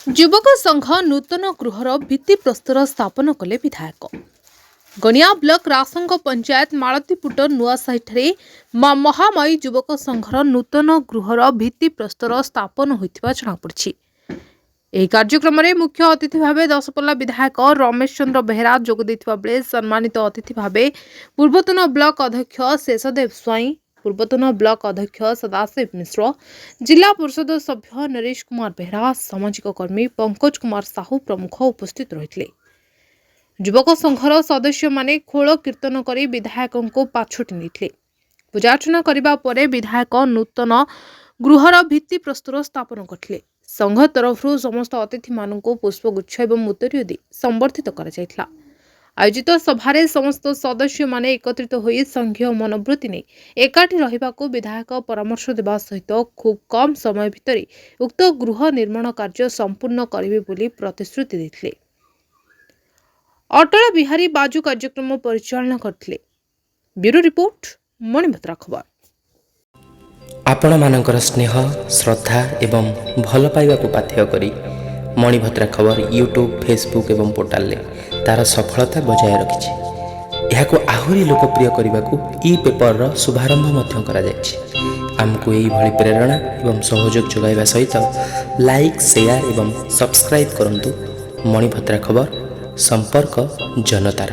ଯୁବକ ସଂଘ ନୂତନ ଗୃହର ଭିତ୍ତିପ୍ରସ୍ତର ସ୍ଥାପନ କଲେ ବିଧାୟକ। ଗଣିଆ ବ୍ଲକ ରାସଙ୍ଗ ପଞ୍ଚାୟତ ମାଳତୀପୁଟ ନୂଆସାହିଠାରେ ମହାମୟୀ ଯୁବକ ସଂଘର ନୂତନ ଗୃହର ଭିତ୍ତିପ୍ରସ୍ତର ସ୍ଥାପନ ହୋଇଥିବା ଜଣାପଡ଼ିଛି। ଏହି କାର୍ଯ୍ୟକ୍ରମରେ ମୁଖ୍ୟ ଅତିଥି ଭାବେ ଦଶପଲ୍ଲା ବିଧାୟକ ରମେଶ ଚନ୍ଦ୍ର ବେହେରା ଯୋଗ ଦେଇଥିବା ବେଳେ ସମ୍ମାନିତ ଅତିଥି ଭାବେ ପୂର୍ବତନ ବ୍ଲକ ଅଧ୍ୟକ୍ଷ ଶେଷଦେବ ସ୍ୱାଇଁ, ପୂର୍ବତନ ବ୍ଲକ ଅଧ୍ୟକ୍ଷ ସଦାଶିବ ମିଶ୍ର, ଜିଲ୍ଲା ପରିଷଦ ସଭ୍ୟ ନରେଶ କୁମାର ବେହେରା, ସାମାଜିକ କର୍ମୀ ପଙ୍କଜ କୁମାର ସାହୁ ପ୍ରମୁଖ ଉପସ୍ଥିତ ରହିଥିଲେ। ଯୁବକ ସଂଘର ସଦସ୍ୟମାନେ ଖୋଳ କୀର୍ତ୍ତନ କରି ବିଧାୟକଙ୍କୁ ପାଛୋଟି ନେଇଥିଲେ। ପୂଜାର୍ଚ୍ଚନା କରିବା ପରେ ବିଧାୟକ ନୂତନ ଗୃହର ଭିତ୍ତିପ୍ରସ୍ତର ସ୍ଥାପନ କରିଥିଲେ। ସଂଘ ତରଫରୁ ସମସ୍ତ ଅତିଥିମାନଙ୍କୁ ପୁଷ୍ପଗୁଚ୍ଛ ଏବଂ ଉତ୍ତରୀୟ ଦେଇ ସମ୍ବର୍ଦ୍ଧିତ କରାଯାଇଥିଲା। ଆୟୋଜିତ ସଭାରେ ସମସ୍ତ ସଦସ୍ୟମାନେ ଏକତ୍ରିତ ହୋଇ ସଂଘୀୟ ମନୋବୃତ୍ତି ନେଇ ଏକାଠି ରହିବାକୁ ବିଧାୟକ ପରାମର୍ଶ ଦେବା ସହିତ ଖୁବ୍ କମ୍ ସମୟ ଭିତରେ ଉକ୍ତ ଗୃହ ନିର୍ମାଣ କାର୍ଯ୍ୟ ସମ୍ପୂର୍ଣ୍ଣ କରିବେ ବୋଲି ପ୍ରତିଶ୍ରୁତି ଦେଇଥିଲେ। ଅଟଳ ବିହାରୀ ବାଜୁ କାର୍ଯ୍ୟକ୍ରମ ପରିଚାଳନା କରିଥିଲେ। ବ୍ୟୁରୋ ରିପୋର୍ଟ, ମଣିଭଦ୍ରା ଖବର। ଆପଣମାନଙ୍କର ସ୍ନେହ, ଶ୍ରଦ୍ଧା ଏବଂ ଭଲ ପାଇବାକୁ ପାଥେୟ କରି ମଣିଭଦ୍ରା ଖବର ୟୁଟ୍ୟୁବ୍, ଫେସବୁକ୍ ଏବଂ ପୋର୍ଟାଲରେ ତା'ର ସଫଳତା ବଜାୟ ରଖିଛି। ଏହାକୁ ଆହୁରି ଲୋକପ୍ରିୟ କରିବାକୁ ଇ-ପେପରର ଶୁଭାରମ୍ଭ ମଧ୍ୟ କରାଯାଇଛି। ଆମକୁ ଏହିଭଳି ପ୍ରେରଣା ଏବଂ ସହଯୋଗ ଯୋଗାଇବା ସହିତ ଲାଇକ୍, ସେୟାର ଏବଂ ସବସ୍କ୍ରାଇବ୍ କରନ୍ତୁ। ମଣିଭଦ୍ରା ଖବର, ସମ୍ପର୍କ ଜନତାର।